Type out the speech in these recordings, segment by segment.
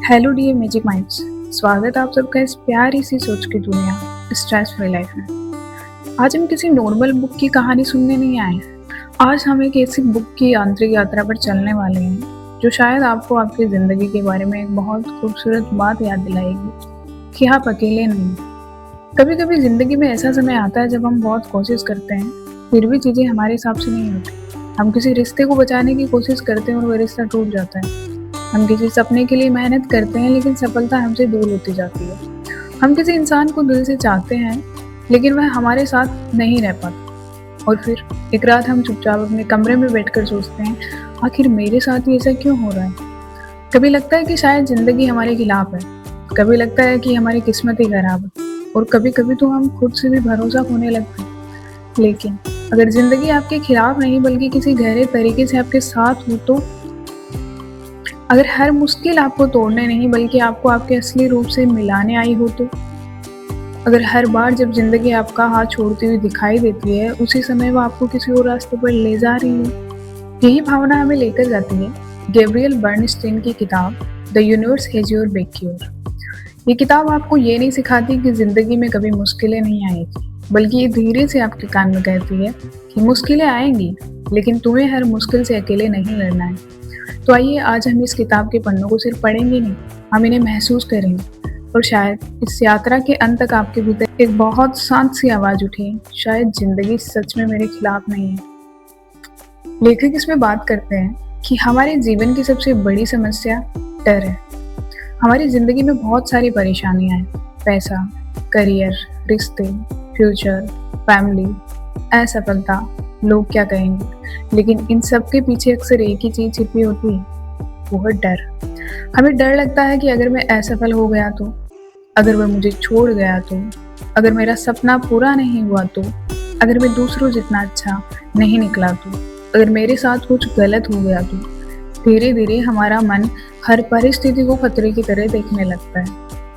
Hello dear magic minds. स्वागत है आप सबका इस प्यारी सी सोच की दुनिया स्ट्रेस फ्री लाइफ में। आज हम किसी नॉर्मल बुक की कहानी सुनने नहीं आए हैं। आज हम एक ऐसी बुक की आंतरिक यात्रा पर चलने वाले हैं जो शायद आपको आपकी ज़िंदगी के बारे में एक बहुत खूबसूरत बात याद दिलाएगी कि आप अकेले नहीं। कभी कभी ज़िंदगी में ऐसा समय आता है जब हम बहुत कोशिश करते हैं, फिर भी चीज़ें हमारे हिसाब से नहीं होती। हम किसी रिश्ते को बचाने की कोशिश करते हैं और वह रिश्ता टूट जाता है। हम किसी सपने के लिए मेहनत करते हैं लेकिन सफलता हमसे दूर होती जाती है। हम किसी इंसान को दिल से चाहते हैं लेकिन वह हमारे साथ नहीं रह पाता। और फिर एक रात हम चुपचाप अपने कमरे में बैठकर सोचते हैं, आखिर मेरे साथ ही ऐसा क्यों हो रहा है। कभी लगता है कि शायद जिंदगी हमारे खिलाफ है, कभी लगता है कि हमारी किस्मत ही खराब है, और कभी कभी तो हम खुद से भी भरोसा खोने लगते हैं। लेकिन अगर जिंदगी आपके खिलाफ नहीं बल्कि किसी गहरे तरीके से आपके साथ हो तो, अगर हर मुश्किल आपको तोड़ने नहीं बल्कि आपको आपके असली रूप से मिलाने आई हो तो, अगर हर बार जब जिंदगी आपका हाथ छोड़ती हुई दिखाई देती है उसी समय वो आपको किसी और रास्ते पर ले जा रही है, यही भावना हमें लेकर जाती है गैब्रियल बर्नस्टीन की किताब the universe has your back. ये किताब आपको ये नहीं सिखाती कि जिंदगी में कभी मुश्किलें नहीं आएगी, बल्कि ये धीरे से आपके कान में कहती है कि मुश्किलें आएंगी लेकिन तुम्हें हर मुश्किल से अकेले नहीं लड़ना है। तो आइए आज हम इस किताब के पन्नों को सिर्फ पढ़ेंगे नहीं, हम इन्हें महसूस करेंगे, और शायद इस यात्रा के अंत तक आपके भीतर एक बहुत शांत सी आवाज उठे, शायद जिंदगी सच में मेरे खिलाफ नहीं है। लेखक इसमें बात करते हैं कि हमारे जीवन की सबसे बड़ी समस्या डर है। हमारी जिंदगी में बहुत सारी परेशानियां हैं, पैसा, करियर, रिश्ते, फ्यूचर, फैमिली, असफलता, लोग क्या कहेंगे, लेकिन इन सब के पीछे अक्सर एक ही चीज छिपी होती है, वो है डर। हमें डर लगता है कि अगर मैं असफल हो गया तो, अगर वह मुझे छोड़ गया तो, अगर मेरा सपना पूरा नहीं हुआ तो, अगर मैं दूसरों जितना अच्छा नहीं निकला तो, अगर मेरे साथ कुछ गलत हो गया तो। धीरे धीरे हमारा मन हर परिस्थिति को खतरे की तरह देखने लगता है,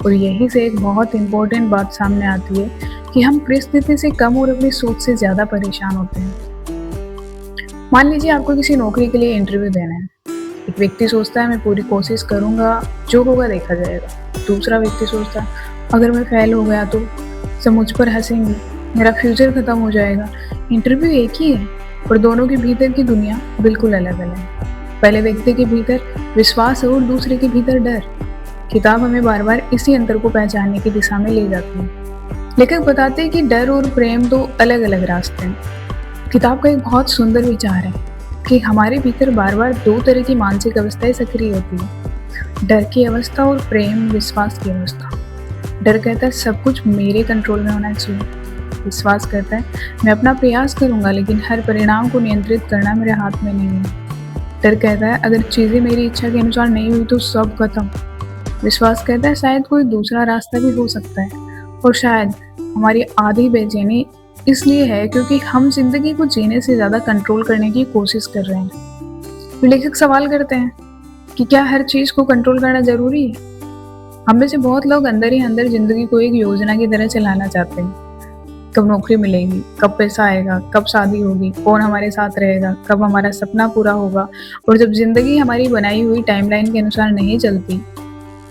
और यही से एक बहुत इम्पोर्टेंट बात सामने आती है कि हम परिस्थिति से कम और अपनी सोच से ज्यादा परेशान होते हैं। मान लीजिए आपको किसी नौकरी के लिए इंटरव्यू देना है। एक व्यक्ति सोचता है मैं पूरी कोशिश करूंगा, जो होगा देखा जाएगा। दूसरा व्यक्ति सोचता है अगर मैं फेल हो गया तो सब मुझ पर हंसेंगे, मेरा फ्यूचर खत्म हो जाएगा। इंटरव्यू एक ही है और दोनों के भीतर की दुनिया बिल्कुल अलग अलग है। पहले व्यक्ति के भीतर विश्वास है और दूसरे के भीतर डर। किताब हमें बार बार इसी अंतर को पहचानने की दिशा में ले जाती है। लेखक बताते हैं कि डर और प्रेम दो अलग अलग रास्ते हैं। किताब का एक बहुत सुंदर विचार है कि हमारे भीतर बार बार दो तरह की मानसिक अवस्थाएं सक्रिय होती है, डर की अवस्था और प्रेम विश्वास की अवस्था। डर कहता है सब कुछ मेरे कंट्रोल में होना चाहिए। विश्वास करता है मैं अपना प्रयास करूंगा लेकिन हर परिणाम को नियंत्रित करना मेरे हाथ में नहीं है। डर कहता है अगर चीजें मेरी इच्छा के अनुसार नहीं हुई तो सब खत्म। विश्वास कहता है शायद कोई दूसरा रास्ता भी हो सकता है, और शायद हमारी आधी बेचैनी इसलिए है क्योंकि हम जिंदगी को जीने से ज्यादा कंट्रोल करने की कोशिश कर रहे हैं। तो लेखक सवाल करते हैं कि क्या हर चीज को कंट्रोल करना जरूरी है। हम में से बहुत लोग अंदर ही अंदर जिंदगी को एक योजना की तरह चलाना चाहते हैं। कब नौकरी मिलेगी, कब पैसा आएगा, कब शादी होगी, कौन हमारे साथ रहेगा, कब हमारा सपना पूरा होगा। और जब जिंदगी हमारी बनाई हुई टाइमलाइन के अनुसार नहीं चलती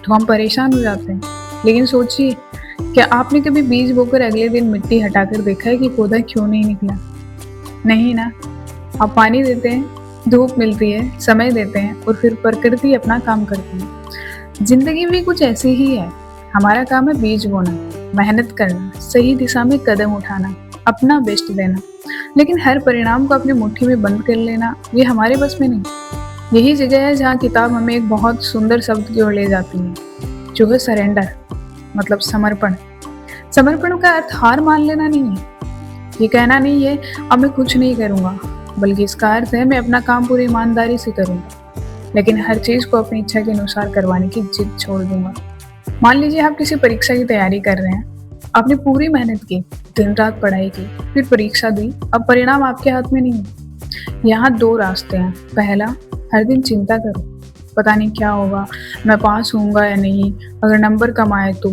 तो हम परेशान हो जाते हैं। लेकिन सोचिए, क्या आपने कभी बीज बोकर अगले दिन मिट्टी हटाकर देखा है कि पौधा क्यों नहीं निकला? नहीं ना। आप पानी देते हैं, धूप मिलती है, समय देते हैं, और फिर प्रकृति अपना काम करती है। जिंदगी भी कुछ ऐसी ही है। हमारा काम है बीज बोना, मेहनत करना, सही दिशा में कदम उठाना, अपना बेस्ट देना, लेकिन हर परिणाम को अपनी मुट्ठी में बंद कर लेना ये हमारे बस में नहीं। यही जगह है जहाँ किताब हमें एक बहुत सुंदर शब्द की ओर ले जाती है, जो है सरेंडर, मतलब समर्पण। समर्पण का अर्थ हार मान लेना नहीं है, ये कहना नहीं है अब मैं कुछ नहीं करूंगा, बल्कि इसका अर्थ है मैं अपना काम पूरी ईमानदारी से करूंगा, लेकिन हर चीज को अपनी इच्छा के अनुसार करवाने की जिद छोड़ दूंगा। मान लीजिए आप किसी परीक्षा की तैयारी कर रहे हैं, आपने पूरी मेहनत की, दिन रात पढ़ाई की, फिर परीक्षा दी, अब परिणाम आपके हाथ में नहीं है। यहाँ दो रास्ते हैं। पहला, हर दिन चिंता करो, पता नहीं क्या होगा, मैं पास होऊंगा या नहीं, अगर नंबर कम आए तो।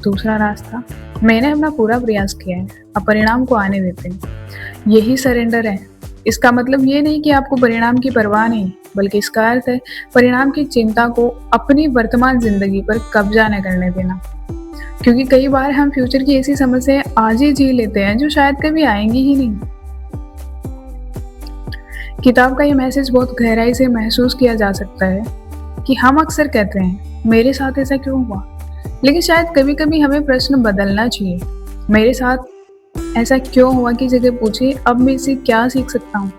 दूसरा रास्ता, मैंने अपना पूरा प्रयास किया है, अब परिणाम को आने देते हैं। यही सरेंडर है। इसका मतलब ये नहीं कि आपको परिणाम की परवाह नहीं, बल्कि इसका अर्थ है परिणाम की चिंता को अपनी वर्तमान जिंदगी पर कब्जा न करने देना। क्योंकि कई बार हम फ्यूचर की ऐसी समस्याएं आज ही जी लेते हैं जो शायद कभी आएंगी ही नहीं। किताब का ये मैसेज बहुत गहराई से महसूस किया जा सकता है कि हम अक्सर कहते हैं मेरे साथ ऐसा क्यों हुआ, लेकिन शायद कभी कभी हमें प्रश्न बदलना चाहिए। मेरे साथ ऐसा क्यों हुआ की जगह पूछिए अब मैं इसे क्या सीख सकता हूँ।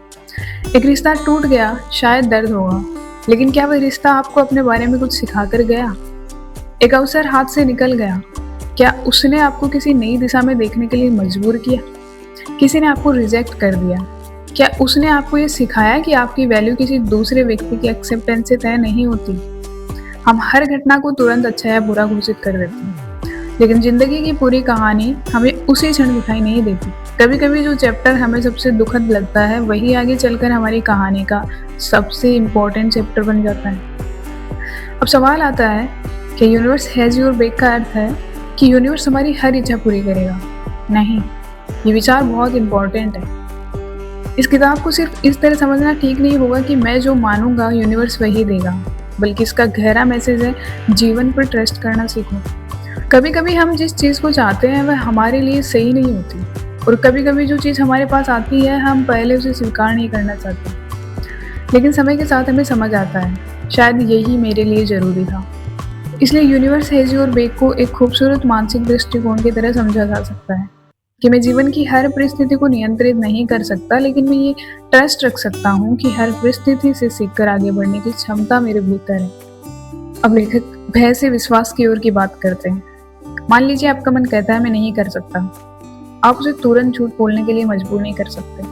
एक रिश्ता टूट गया, शायद दर्द होगा, लेकिन क्या वह रिश्ता आपको अपने बारे में कुछ सिखा कर गया? एक अवसर हाथ से निकल गया, क्या उसने आपको किसी नई दिशा में देखने के लिए मजबूर किया? किसी ने आपको रिजेक्ट कर दिया, क्या उसने आपको ये सिखाया कि आपकी वैल्यू किसी दूसरे व्यक्ति की एक्सेप्टेंस से तय नहीं होती? हम हर घटना को तुरंत अच्छा या बुरा घोषित कर देते हैं, लेकिन जिंदगी की पूरी कहानी हमें उसी क्षण दिखाई नहीं देती। कभी कभी जो चैप्टर हमें सबसे दुखद लगता है वही आगे चलकर हमारी कहानी का सबसे इम्पोर्टेंट चैप्टर बन जाता है। अब सवाल आता है कि यूनिवर्स हैज योर बैक का अर्थ है कि यूनिवर्स हमारी हर इच्छा पूरी करेगा? नहीं, ये विचार बहुत इम्पोर्टेंट है। इस किताब को सिर्फ इस तरह समझना ठीक नहीं होगा कि मैं जो मानूंगा यूनिवर्स वही देगा, बल्कि इसका गहरा मैसेज है जीवन पर ट्रस्ट करना सीखो। कभी कभी हम जिस चीज़ को चाहते हैं वह हमारे लिए सही नहीं होती, और कभी कभी जो चीज़ हमारे पास आती है हम पहले उसे स्वीकार नहीं करना चाहते, लेकिन समय के साथ हमें समझ आता है शायद यही मेरे लिए ज़रूरी था। इसलिए यूनिवर्स हैज योर बैक को एक खूबसूरत मानसिक दृष्टिकोण की तरह समझा जा सकता है कि मैं जीवन की हर परिस्थिति को नियंत्रित नहीं कर सकता, लेकिन मैं ये ट्रस्ट रख सकता हूँ कि हर परिस्थिति से सीखकर आगे बढ़ने की क्षमता मेरे भीतर है। अब लेखक भय से विश्वास की ओर की बात करते हैं। मान लीजिए आपका मन कहता है मैं नहीं कर सकता। आप उसे तुरंत झूठ बोलने के लिए मजबूर नहीं कर सकते,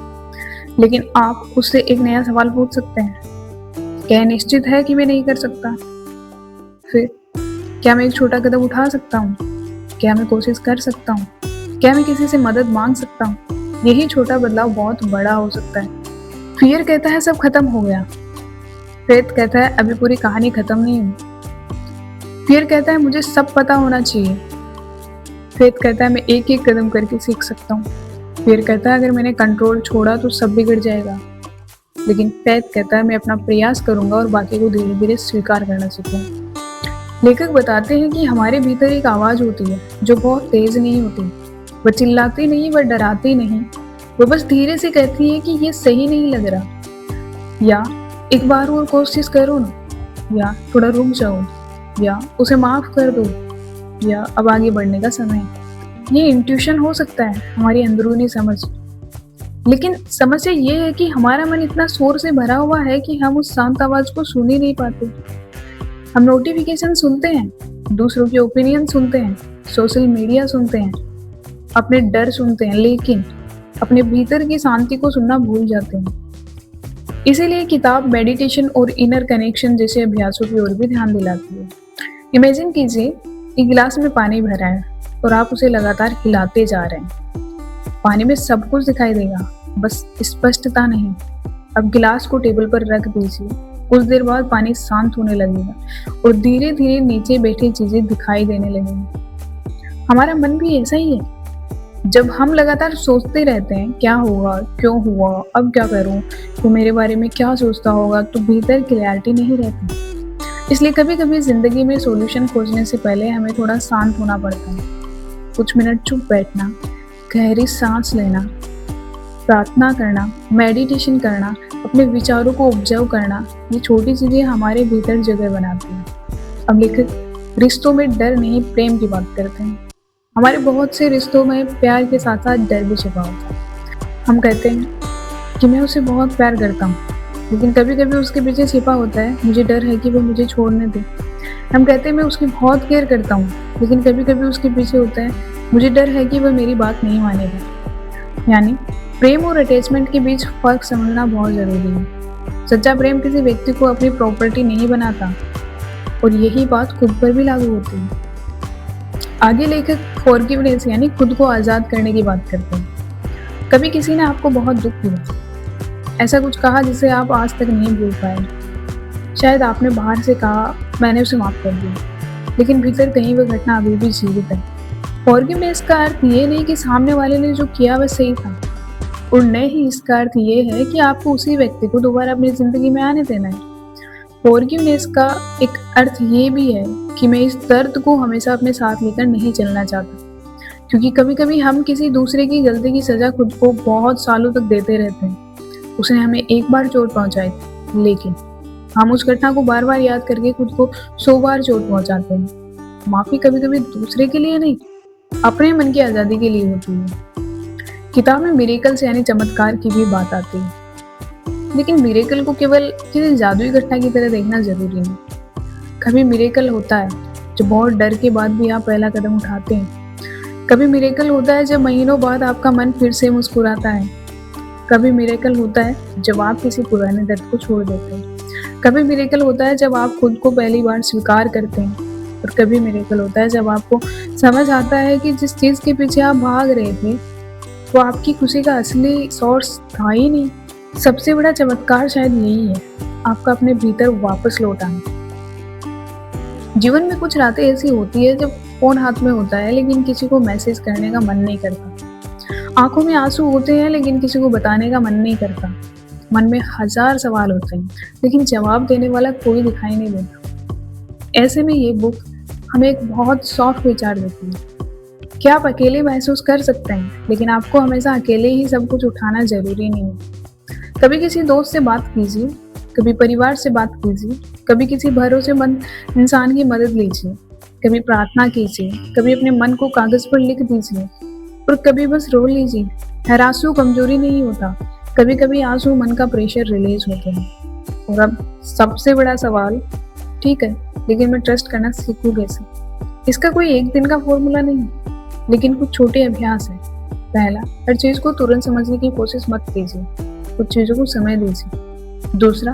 लेकिन आप उससे एक नया सवाल पूछ सकते हैं, क्या निश्चित है कि मैं नहीं कर सकता? फिर क्या मैं एक छोटा कदम उठा सकता हूँ? क्या मैं कोशिश कर सकता हूँ? क्या मैं किसी से मदद मांग सकता हूँ? यही छोटा बदलाव बहुत बड़ा हो सकता है। फियर कहता है सब खत्म हो गया। फेथ कहता है अभी पूरी कहानी खत्म नहीं हुई। फियर कहता है मुझे सब पता होना चाहिए। फेथ कहता है मैं एक एक कदम करके सीख सकता हूँ। फियर कहता है अगर मैंने कंट्रोल छोड़ा तो सब बिगड़ जाएगा। लेकिन फेथ कहता है मैं अपना प्रयास करूंगा और बाकी को धीरे धीरे स्वीकार करना सीखूंगा। लेखक बताते हैं कि हमारे भीतर एक आवाज़ होती है जो बहुत तेज नहीं होती, वह चिल्लाती नहीं, वह डराती नहीं, वह बस धीरे से कहती है कि ये सही नहीं लग रहा, या एक बार और कोशिश करो ना, या थोड़ा रुक जाओ, या उसे माफ कर दो, या अब आगे बढ़ने का समय है। ये इंट्यूशन हो सकता है, हमारी अंदरूनी समझ। लेकिन समस्या ये है कि हमारा मन इतना शोर से भरा हुआ है कि हम उस शांत आवाज को सुन ही नहीं पाते। हम नोटिफिकेशन सुनते हैं, दूसरों के ओपिनियन सुनते हैं, सोशल मीडिया सुनते हैं, अपने डर सुनते हैं, लेकिन अपने भीतर की शांति को सुनना भूल जाते हैं। इसीलिए किताब मेडिटेशन और इनर कनेक्शन जैसे अभ्यासों की ओर भी ध्यान दिलाती है। इमेजिन कीजिए एक गिलास में पानी भरा है और आप उसे लगातार हिलाते जा रहे हैं। पानी में सब कुछ दिखाई देगा, बस स्पष्टता नहीं। अब गिलास को टेबल पर रख दीजिए। कुछ देर बाद पानी शांत होने लगेगा और धीरे धीरे नीचे बैठी चीजें दिखाई देने लगेंगी। हमारा मन भी ऐसा ही है। जब हम लगातार सोचते रहते हैं क्या होगा, क्यों हुआ, अब क्या करूं, तो मेरे बारे में क्या सोचता होगा, तो भीतर क्लैरिटी नहीं रहती। इसलिए कभी कभी जिंदगी में सॉल्यूशन खोजने से पहले हमें थोड़ा शांत होना पड़ता है। कुछ मिनट चुप बैठना, गहरी सांस लेना, प्रार्थना करना, मेडिटेशन करना, अपने विचारों को ऑब्जर्व करना, ये छोटी चीजें हमारे भीतर जगह बनाती हैं। अब लेखक रिश्तों में डर नहीं प्रेम की बात करते हैं। हमारे बहुत से रिश्तों में प्यार के साथ साथ डर भी छिपा होता है। हम कहते हैं कि मैं उसे बहुत प्यार करता हूँ, लेकिन कभी कभी उसके पीछे छिपा होता है मुझे डर है कि वो मुझे छोड़ने दे। हम कहते हैं मैं उसकी बहुत केयर करता हूँ, लेकिन कभी कभी उसके पीछे होता है मुझे डर है कि वह मेरी बात नहीं मानेगा। यानी प्रेम और अटैचमेंट के बीच फर्क समझना बहुत जरूरी है। सच्चा प्रेम किसी व्यक्ति को अपनी प्रॉपर्टी नहीं बनाता, और यही बात खुद पर भी लागू होती है। आगे लेखक फॉरगिवनेस यानी खुद को आज़ाद करने की बात करते हैं। कभी किसी ने आपको बहुत दुख दिया, ऐसा कुछ कहा जिसे आप आज तक नहीं भूल पाए। शायद आपने बाहर से कहा मैंने उसे माफ़ कर दिया, लेकिन भीतर कहीं वह घटना अभी भी जीवित है। फॉरगिवनेस का अर्थ ये नहीं कि सामने वाले ने जो किया वह सही था, और न ही इसका अर्थ ये है कि आपको उसी व्यक्ति को दोबारा अपनी जिंदगी में आने देना है। फॉरगिवनेस का एक अर्थ ये भी है कि मैं इस दर्द को हमेशा अपने साथ लेकर नहीं चलना चाहता, क्योंकि कभी कभी हम किसी दूसरे की गलती की सजा खुद को बहुत सालों तक देते रहते हैं। उसने हमें एक बार चोट पहुंचाई थी, लेकिन हम उस घटना को बार बार याद करके खुद को 100 बार चोट पहुंचाते हैं। माफी कभी कभी दूसरे के लिए नहीं, अपने मन की आजादी के लिए होती है। किताब में मिरेकल्स यानी चमत्कार की भी बात आती है, लेकिन मिरेकल को केवल किसी जादुई घटना की तरह देखना जरूरी नहीं। कभी मिरेकल होता है जो बहुत डर के बाद भी आप पहला कदम उठाते हैं। कभी मिरेकल होता है जब महीनों बाद आपका मन फिर से मुस्कुराता है। कभी मिरेकल होता है जब आप किसी पुराने दर्द को छोड़ देते हैं। कभी मिरेकल होता है जब आप खुद को पहली बार स्वीकार करते हैं। और कभी मिरेकल होता है जब आपको समझ आता है कि जिस चीज के पीछे आप भाग रहे थे वो आपकी खुशी का असली सोर्स था ही नहीं। सबसे बड़ा चमत्कार शायद यही है, आपका अपने भीतर वापस लौट आना। जीवन में कुछ रातें ऐसी होती है जब फोन हाथ में होता है लेकिन किसी को मैसेज करने का मन नहीं करता। आंखों में आंसू होते हैं लेकिन किसी को बताने का मन नहीं करता। मन में हजार सवाल होते हैं लेकिन जवाब देने वाला कोई दिखाई नहीं देता। ऐसे में ये बुक हमें एक बहुत सॉफ्ट विचार देती है कि आप अकेले महसूस कर सकते हैं, लेकिन आपको हमेशा अकेले ही सब कुछ उठाना जरूरी नहीं है। कभी किसी दोस्त से बात कीजिए, कभी परिवार से बात कीजिए, कभी किसी भरोसेमंद इंसान की मदद लीजिए, कभी प्रार्थना कीजिए, कभी अपने मन को कागज पर लिख दीजिए और कभी बस रो लीजिए। हर आंसू कमजोरी नहीं होता, कभी कभी आंसू मन का प्रेशर रिलीज होते हैं। और अब सबसे बड़ा सवाल, ठीक है लेकिन मैं ट्रस्ट करना सीखूं कैसे? इसका कोई एक दिन का फॉर्मूला नहीं है, लेकिन कुछ छोटे अभ्यास है। पहला, हर चीज को तुरंत समझने की कोशिश मत कीजिए, कुछ चीजों को समय दीजिए। दूसरा,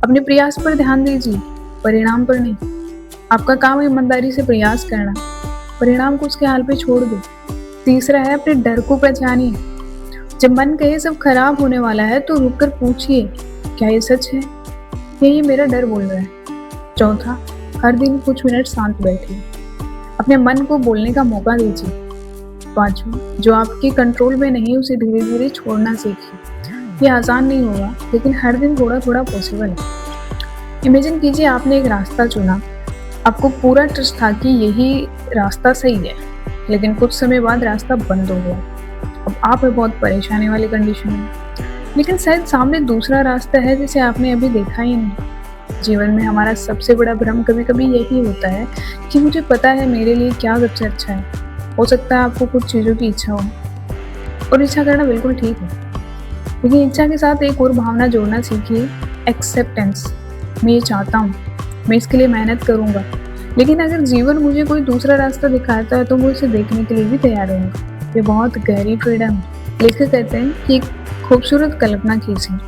अपने प्रयास पर ध्यान दीजिए, परिणाम पर नहीं। आपका काम है ईमानदारी से प्रयास करना, परिणाम को उसके हाल पे छोड़ दो। तीसरा है, अपने डर को पहचानिए। जब मन कहे सब खराब होने वाला है तो रुककर पूछिए, क्या ये सच है या ये मेरा डर बोल रहा है? चौथा, हर दिन कुछ मिनट शांत बैठिए, अपने मन को बोलने का मौका दीजिए। पांचवा, जो आपके कंट्रोल में नहीं उसे धीरे धीरे छोड़ना सीखिए। ये आसान नहीं होगा, लेकिन हर दिन थोड़ा थोड़ा पॉसिबल है। इमेजिन कीजिए आपने एक रास्ता चुना, आपको पूरा ट्रस्ट था कि यही रास्ता सही है, लेकिन कुछ समय बाद रास्ता बंद हो गया। अब आप बहुत परेशानी वाली कंडीशन में, लेकिन शायद सामने दूसरा रास्ता है जिसे आपने अभी देखा ही नहीं। जीवन में हमारा सबसे बड़ा भ्रम कभी कभी यही होता है कि मुझे पता है मेरे लिए क्या सबसे अच्छा है। हो सकता है आपको कुछ चीज़ों की इच्छा हो, और इच्छा करना बिल्कुल ठीक है, लेकिन इच्छा के साथ एक और भावना जोड़ना सीखिए, एक्सेप्टेंस। मैं ये चाहता हूँ, मैं इसके लिए मेहनत करूँगा, लेकिन अगर जीवन मुझे कोई दूसरा रास्ता दिखाता है तो मैं उसे देखने के लिए भी तैयार रहूँगा। ये बहुत गहरी फ्रीडम है। लेखक कहते हैं कि एक खूबसूरत कल्पना कीजिए,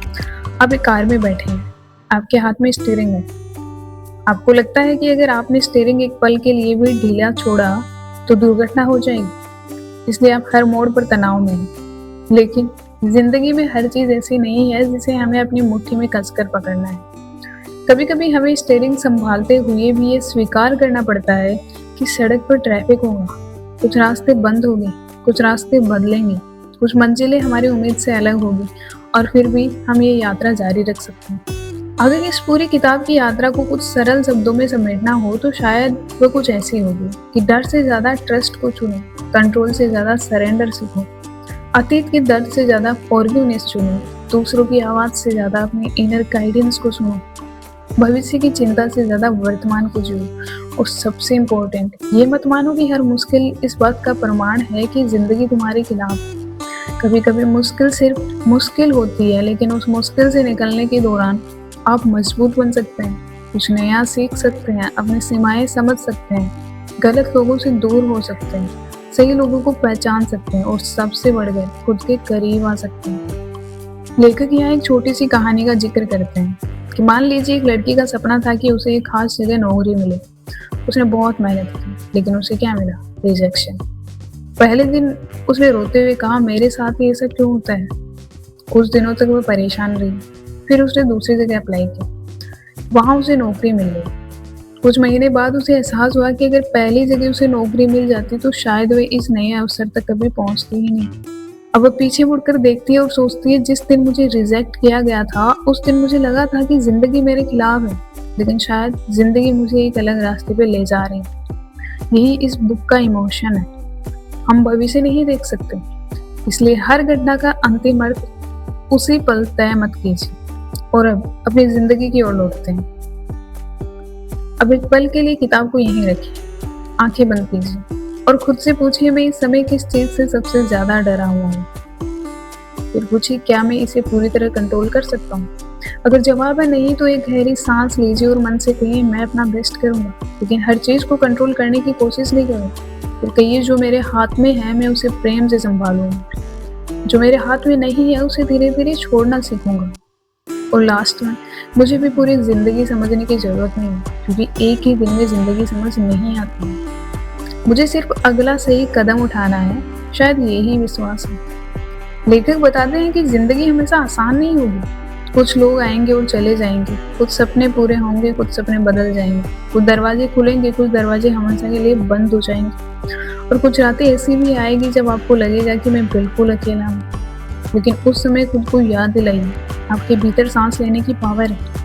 आप एक कार में बैठे हैं, आपके हाथ में स्टीयरिंग है। आपको लगता है कि अगर आपने स्टीयरिंग एक पल के लिए भी ढीला छोड़ा तो दुर्घटना हो जाएगी, इसलिए आप हर मोड़ पर तनाव में हैं। लेकिन जिंदगी में हर चीज ऐसी नहीं है जिसे हमें अपनी मुट्ठी में कसकर पकड़ना है। कभी कभी हमें स्टीयरिंग संभालते हुए भी ये स्वीकार करना पड़ता है कि सड़क पर ट्रैफिक होगा, कुछ रास्ते बंद होंगे, कुछ रास्ते बदलेंगे, कुछ मंजिलें हमारी उम्मीद से अलग होगी, और फिर भी हम ये यात्रा जारी रख सकते हैं। अगर इस पूरी किताब की यात्रा को कुछ सरल शब्दों में समेटना हो तो शायद वो कुछ ऐसी होगी कि डर से ज्यादा ट्रस्ट को चुनो, कंट्रोल से ज्यादा सरेंडर सीखो, अतीत के दर्द से ज्यादा फॉरगिवनेस चुनो, दूसरों की आवाज से ज्यादा अपने इनर गाइडेंस को सुनो, भविष्य की चिंता से ज्यादा वर्तमान को जियो, और सबसे इम्पोर्टेंट, ये मत मानो कि हर मुश्किल इस बात का प्रमाण है कि जिंदगी तुम्हारे खिलाफ है। कभी कभी मुश्किल सिर्फ मुश्किल होती है, लेकिन उस मुश्किल से निकलने के दौरान आप मजबूत बन सकते हैं, कुछ नया सीख सकते हैं, अपनी सीमाएं समझ सकते हैं, गलत लोगों से दूर हो सकते हैं, सही लोगों को पहचान सकते हैं, और सबसे बढ़कर खुद के करीब आ सकते हैं। लेखक यहाँ एक छोटी सी कहानी का जिक्र करते हैं कि मान लीजिए एक लड़की का सपना था कि उसे एक खास जगह नौकरी मिले। उसने बहुत मेहनत की, लेकिन उसे क्या मिला? रिजेक्शन। पहले दिन उसने रोते हुए कहा, मेरे साथ ही ऐसा क्यों होता है? कुछ दिनों तक वो परेशान रही, फिर उसने दूसरी जगह अप्लाई किया, वहां उसे नौकरी मिल गई। कुछ महीने बाद उसे एहसास हुआ कि अगर पहली जगह उसे नौकरी मिल जाती तो शायद वह इस नए अवसर तक कभी पहुंचती ही नहीं। अब वह पीछे मुड़कर देखती है और सोचती है, जिस दिन मुझे रिजेक्ट किया गया था उस दिन मुझे लगा था कि जिंदगी मेरे खिलाफ है, लेकिन शायद ज़िंदगी मुझे एक अलग रास्ते पे ले जा रही है। यही इस बुक का इमोशन है। हम भविष्य नहीं देख सकते, इसलिए हर घटना का अंतिम अर्थ उसी पल तय मत कीजिए और अब अपनी ज़िंदगी की ओर लौटते हैं। अब एक पल के लिए किताब को यहीं रखिए, आंखें बंद कीजिए और खुद से पूछिए, मैं इस समय किस चीज़ से सबसे ज़्यादा डरा हुआ हूँ। फिर पूछिए, क्या मैं इसे पूरी तरह कंट्रोल कर सकता हूँ? अगर जवाब है नहीं, तो एक गहरी सांस लीजिए और मन से कहिए, मैं अपना बेस्ट करूँगा, लेकिन हर चीज़ को कंट्रोल करने की कोशिश नहीं करूँगा। फिर कहिए, जो मेरे हाथ में है मैं उसे प्रेम से संभालूंगा, जो मेरे हाथ में नहीं है उसे धीरे धीरे छोड़ना सीखूंगा। और लास्ट में, मुझे भी पूरी ज़िंदगी समझने की ज़रूरत नहीं है, क्योंकि एक ही दिन में ज़िंदगी समझ नहीं आती है। मुझे सिर्फ अगला सही कदम उठाना है, शायद यही विश्वास है। लेखक बताते हैं कि ज़िंदगी हमेशा आसान नहीं होगी। कुछ लोग आएंगे और चले जाएंगे, कुछ सपने पूरे होंगे, कुछ सपने बदल जाएंगे, कुछ दरवाजे खुलेंगे, कुछ दरवाजे हमेशा के लिए बंद हो जाएंगे, और कुछ रातें ऐसी भी आएगी जब आपको लगेगा कि मैं बिल्कुल अकेला हूँ। लेकिन उस समय खुद को याद दिलाइए, आपके भीतर सांस लेने की पावर है,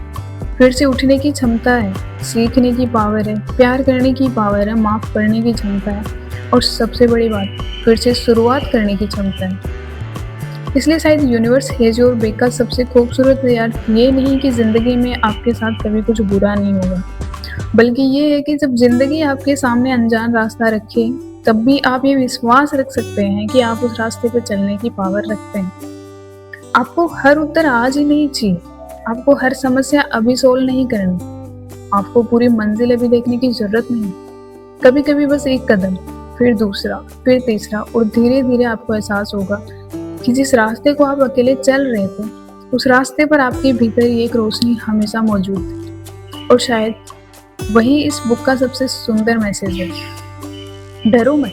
फिर से उठने की क्षमता है, सीखने की पावर है, प्यार करने की पावर है, माफ़ करने की क्षमता है, और सबसे बड़ी बात, फिर से शुरुआत करने की क्षमता है। इसलिए शायद यूनिवर्स हेजो और बेक का सबसे खूबसूरत याद ये नहीं कि ज़िंदगी में आपके साथ कभी कुछ बुरा नहीं होगा, बल्कि ये है कि जब ज़िंदगी आपके सामने अनजान रास्ता रखे, तब भी आप ये विश्वास रख सकते हैं कि आप उस रास्ते पर चलने की पावर रखते हैं। आपको हर उत्तर आज ही नहीं चाहिए, आपको हर समस्या अभी सोल्व नहीं करनी, आपको पूरी मंजिल अभी देखने की जरूरत नहीं। कभी कभी बस एक कदम, फिर दूसरा, फिर तीसरा, और धीरे धीरे आपको एहसास होगा कि जिस रास्ते को आप अकेले चल रहे थे, उस रास्ते पर आपके भीतर एक रोशनी हमेशा मौजूद थी। और शायद वही इस बुक का सबसे सुंदर मैसेज है। डरो मत,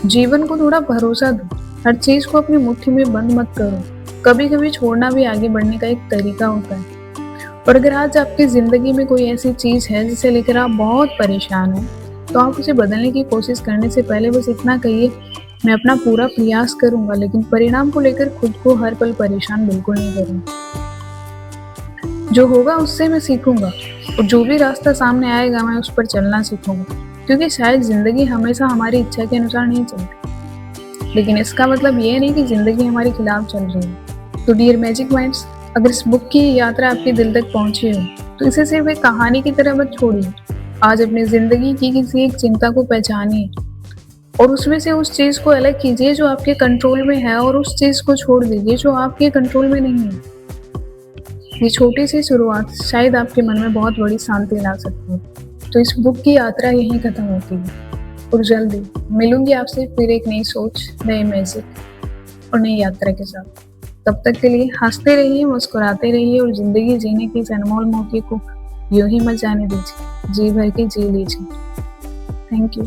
जीवन को थोड़ा भरोसा दो, हर चीज को अपनी मुट्ठी में बंद मत करो। कभी कभी छोड़ना भी आगे बढ़ने का एक तरीका होता है। और अगर आज आपकी जिंदगी में कोई ऐसी चीज है जिसे लेकर आप बहुत परेशान हैं, तो आप उसे बदलने की कोशिश करने से पहले बस इतना कहिए, मैं अपना पूरा प्रयास करूंगा, लेकिन परिणाम को लेकर खुद को हर पल परेशान बिल्कुल नहीं करूंगा। जो होगा उससे मैं सीखूंगा, और जो भी रास्ता सामने आएगा मैं उस पर चलना सीखूंगा, क्योंकि शायद जिंदगी हमेशा हमारी इच्छा के अनुसार नहीं चलती, लेकिन इसका मतलब ये नहीं कि जिंदगी हमारे खिलाफ चल रही है। तो डियर मैजिक माइंड्स, अगर इस बुक की यात्रा आपके दिल तक पहुंची हो, तो इसे सिर्फ एक कहानी की तरह मत छोड़िए। आज अपनी जिंदगी की किसी एक चिंता को पहचानिए और उसमें से उस चीज को अलग कीजिए जो आपके कंट्रोल में है, और उस चीज को छोड़ दीजिए जो आपके कंट्रोल में नहीं है। ये छोटी सी शुरुआत शायद आपके मन में बहुत बड़ी शांति ला सकती है। तो इस बुक की यात्रा यहीं खत्म होती है, और जल्दी मिलूंगी आपसे फिर एक नई सोच, नए मैजिक और नई यात्रा के साथ। तब तक के लिए हंसते रहिए, मुस्कुराते रहिए, और जिंदगी जीने की इस अनमोल मौके को यूं ही मत जाने दीजिए, जी भर के जी लीजिए। Thank you.